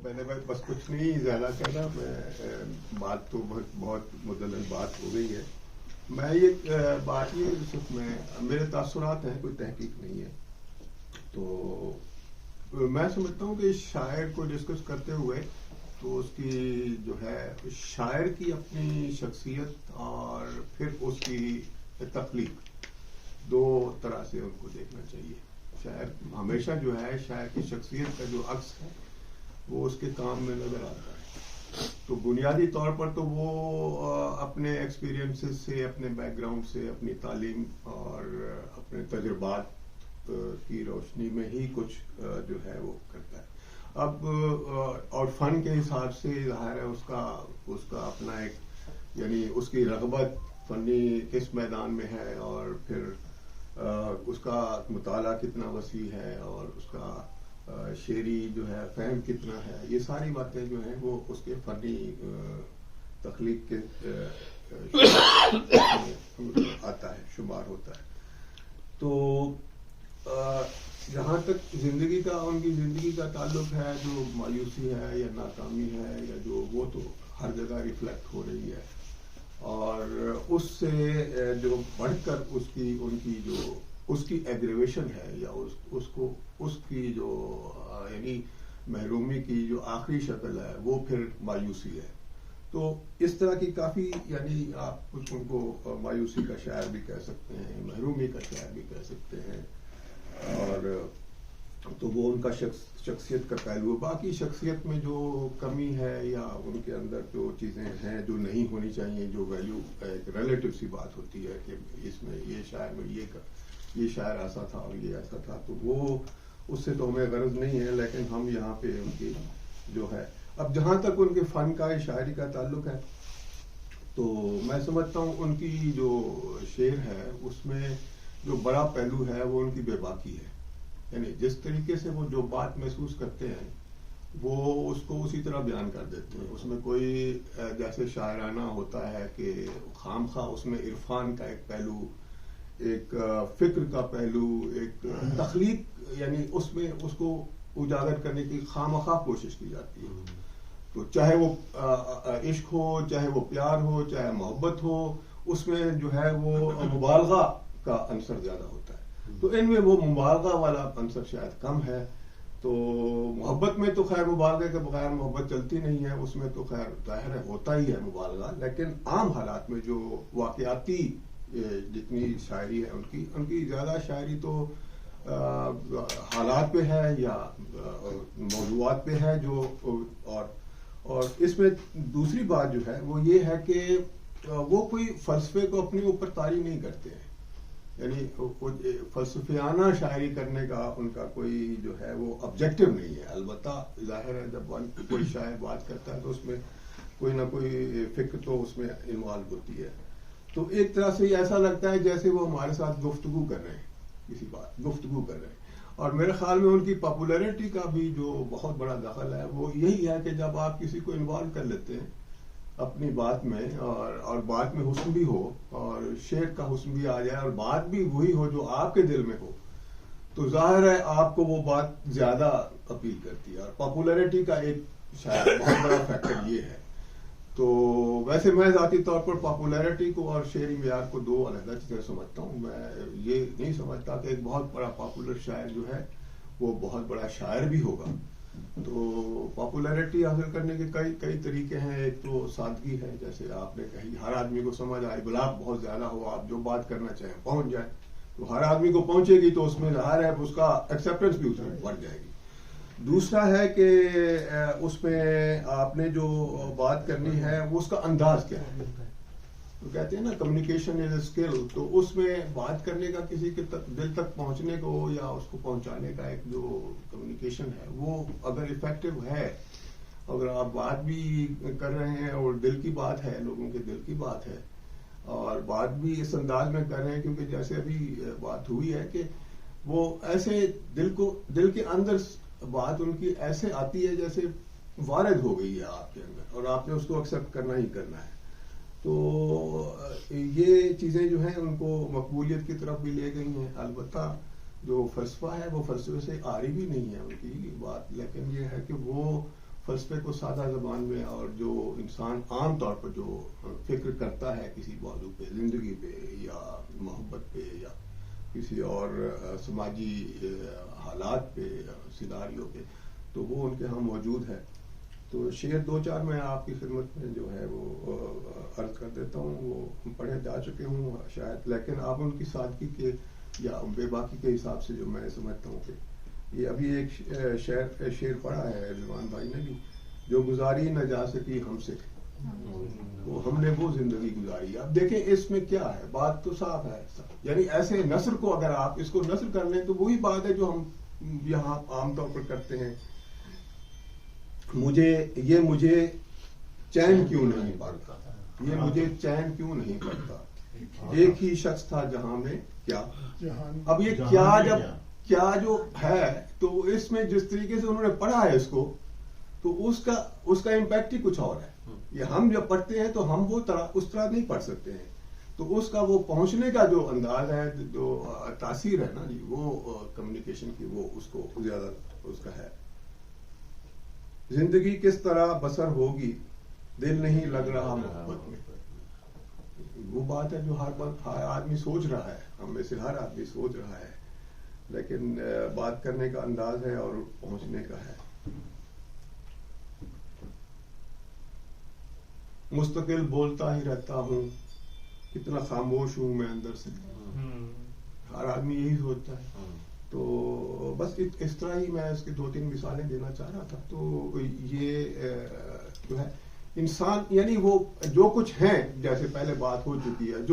میں نے بس کچھ نہیں زیادہ کہنا، میں بات تو بہت مدلل بات ہو گئی ہے. میں یہ بات یہ صرف میرے تاثرات ہیں، کوئی تحقیق نہیں ہے. تو میں سمجھتا ہوں کہ شاعر کو ڈسکس کرتے ہوئے تو اس کی جو ہے شاعر کی اپنی شخصیت اور پھر اس کی تخلیق، دو طرح سے ان کو دیکھنا چاہیے. شاعر ہمیشہ جو ہے شاعر کی شخصیت کا جو عکس ہے وہ اس کے کام میں نظر آتا ہے. تو بنیادی طور پر تو وہ اپنے ایکسپیرینسز سے، اپنے بیک گراؤنڈ سے، اپنی تعلیم اور اپنے تجربات کی روشنی میں ہی کچھ جو ہے وہ کرتا ہے. اب اور فن کے حساب سے ظاہر ہے اس کا اپنا ایک، یعنی اس کی رغبت فنی کس میدان میں ہے، اور پھر اس کا مطالعہ کتنا وسیع ہے، اور اس کا شعری جو ہے فہم کتنا ہے. یہ ساری باتیں جو ہیں وہ اس کے فنی تخلیق کے آتا ہے، شمار ہوتا ہے. تو جہاں تک زندگی کا، ان کی زندگی کا تعلق ہے، جو مایوسی ہے یا ناکامی ہے یا جو، وہ تو ہر جگہ ریفلیکٹ ہو رہی ہے. اور اس سے جو بڑھ کر ان کی جو اس کی ایگریویشن ہے، یا اس کی جو یعنی محرومی کی جو آخری شکل ہے وہ پھر مایوسی ہے. تو اس طرح کی کافی، یعنی آپ کچھ ان کو مایوسی کا شاعر بھی کہہ سکتے ہیں، محرومی کا شاعر بھی کہہ سکتے ہیں. اور تو وہ ان کا شخصیت کا پہلو ہے. باقی شخصیت میں جو کمی ہے یا ان کے اندر جو چیزیں ہیں جو نہیں ہونی چاہیے، جو ویلیو، ایک ریلیٹو سی بات ہوتی ہے کہ اس میں یہ شاعر میں یہ شاعر ایسا تھا اور یہ ایسا تھا، تو وہ اس سے تو ہمیں غرض نہیں ہے. لیکن ہم یہاں پہ ان کی جو ہے، اب جہاں تک ان کے فن کا، شاعری کا تعلق ہے، تو میں سمجھتا ہوں ان کی جو شعر ہے اس میں جو بڑا پہلو ہے وہ ان کی بے باکی ہے. یعنی جس طریقے سے وہ جو بات محسوس کرتے ہیں وہ اس کو اسی طرح بیان کر دیتے ہیں. اس میں کوئی جیسے شاعرانہ ہوتا ہے کہ خام خواہ اس میں عرفان کا ایک پہلو، ایک فکر کا پہلو، ایک تخلیق، یعنی اس میں اس کو اجاگر کرنے کی خواہ کوشش کی جاتی ہے. تو چاہے وہ عشق ہو، چاہے وہ پیار ہو، چاہے محبت ہو، اس میں جو ہے وہ مبالغہ کا عنصر زیادہ ہوتا ہے. تو ان میں وہ مبالغہ والا عنصر شاید کم ہے. تو محبت میں تو خیر مبالغے کے بغیر محبت چلتی نہیں ہے، اس میں تو خیر ظاہر ہے ہوتا ہی ہے مبالغہ. لیکن عام حالات میں جو واقعاتی جتنی شاعری ہے ان کی زیادہ شاعری تو حالات پہ ہے یا موضوعات پہ ہے. جو اور اس میں دوسری بات جو ہے وہ یہ ہے کہ وہ کوئی فلسفے کو اپنے اوپر طاری نہیں کرتے ہیں. یعنی فلسفیانہ شاعری کرنے کا ان کا کوئی جو ہے وہ آبجیکٹو نہیں ہے. البتہ ظاہر ہے جب کوئی شاعر بات کرتا ہے تو اس میں کوئی نہ کوئی فکر تو اس میں انوالو ہوتی ہے. تو ایک طرح سے ایسا لگتا ہے جیسے وہ ہمارے ساتھ گفتگو کر رہے ہیں، کسی بات گفتگو کر رہے ہیں. اور میرے خیال میں ان کی پاپولیرٹی کا بھی جو بہت بڑا دخل ہے وہ یہی ہے کہ جب آپ کسی کو انوالو کر لیتے ہیں اپنی بات میں، اور بات میں حسن بھی ہو، اور شعر کا حسن بھی آ جائے، اور بات بھی وہی ہو جو آپ کے دل میں ہو، تو ظاہر ہے آپ کو وہ بات زیادہ اپیل کرتی ہے. اور پاپولیرٹی کا ایک شاید بہت بڑا فیکٹر یہ ہے. تو ویسے میں ذاتی طور پر پاپولیرٹی کو اور شعری معیار کو دو علیحدہ چیزیں سمجھتا ہوں. میں یہ نہیں سمجھتا کہ ایک بہت بڑا پاپولر شاعر جو ہے وہ بہت بڑا شاعر بھی ہوگا. تو پاپولیرٹی حاصل کرنے کے کئی طریقے ہیں. ایک تو سادگی ہے، جیسے آپ نے کہی، ہر آدمی کو سمجھ آئے، بلاپ بہت زیادہ ہو، آپ جو بات کرنا چاہیں پہنچ جائے، تو ہر آدمی کو پہنچے گی تو اس میں ظاہر ہے اس کا ایکسیپٹنس بھی اس میں بڑھ جائے گی. دوسرا ہے کہ اس میں آپ نے جو بات کرنی ہے وہ اس کا انداز کیا ہے. تو کہتے ہیں نا کمیونیکیشن از اے اسکل. تو اس میں بات کرنے کا، کسی کے دل تک پہنچنے کو یا اس کو پہنچانے کا ایک جو کمیونیکیشن ہے وہ اگر افیکٹو ہے، اگر آپ بات بھی کر رہے ہیں اور دل کی بات ہے، لوگوں کے دل کی بات ہے، اور بات بھی اس انداز میں کر رہے ہیں، کیونکہ جیسے ابھی بات ہوئی ہے کہ وہ ایسے دل کے اندر بات ان کی ایسے آتی ہے جیسے وارد ہو گئی ہے آپ کے اندر، اور آپ نے اس کو ایکسیپٹ کرنا ہی کرنا ہے. تو یہ چیزیں جو ہیں ان کو مقبولیت کی طرف بھی لے گئی ہیں. البتہ جو فلسفہ ہے وہ فلسفے سے آری بھی نہیں ہے ان کی بات، لیکن یہ ہے کہ وہ فلسفے کو سادہ زبان میں اور جو انسان عام طور پر جو فکر کرتا ہے کسی موضوع پہ، زندگی پہ یا محبت پہ یا کسی اور سماجی حالات پہ، سیناریو پہ، تو وہ ان کے ہاں موجود ہے. تو شعر 2-4 میں آپ کی خدمت میں جو ہے وہ عرض کر دیتا ہوں. وہ پڑھے جا چکے ہوں شاید، لیکن آپ ان کی سادگی کے یا بے باکی کے حساب سے جو میں سمجھتا ہوں کہ یہ ابھی ایک شعر پڑھا ہے رضوان بھائی نے بھی، جو گزاری نہ جا سکی ہم سے، وہ ہم نے وہ زندگی گزاری. اب دیکھیں اس میں کیا ہے، بات تو صاف ہے. یعنی ایسے نثر کو اگر آپ اس کو نثر کر لیں تو وہی بات ہے جو ہم یہاں عام طور پر کرتے ہیں. مجھے چین کیوں نہیں پڑتا، یہ مجھے چین کیوں نہیں پڑتا، ایک ہی شخص تھا جہاں میں کیا. اب یہ کیا جو ہے، تو اس میں جس طریقے سے انہوں نے پڑھا ہے اس کو، تو اس کا امپیکٹ ہی کچھ اور ہے. یہ ہم جب پڑھتے ہیں تو ہم اس طرح نہیں پڑھ سکتے ہیں. تو اس کا وہ پہنچنے کا جو انداز ہے، جو تاثیر ہے نا جی، وہ کمیونیکیشن کی، وہ اس کو زیادہ اس کا ہے. زندگی کس طرح بسر ہوگی، دل نہیں لگ رہا محبت میں. وہ بات ہے جو ہر آدمی سوچ رہا ہے، ہم میں سے ہر آدمی سوچ رہا ہے، لیکن بات کرنے کا انداز ہے اور پہنچنے کا ہے. مستقل بولتا ہی رہتا ہوں، کتنا خاموش ہوں میں اندر سے. ہر آدمی یہی سوچتا ہے. تو بس اس طرح ہی میں اس کی 2-3 مثالیں دینا چاہ رہا تھا. تو یہ جو ہے انسان، یعنی وہ جو کچھ ہیں، جیسے پہلے بات ہو چکی ہے، جو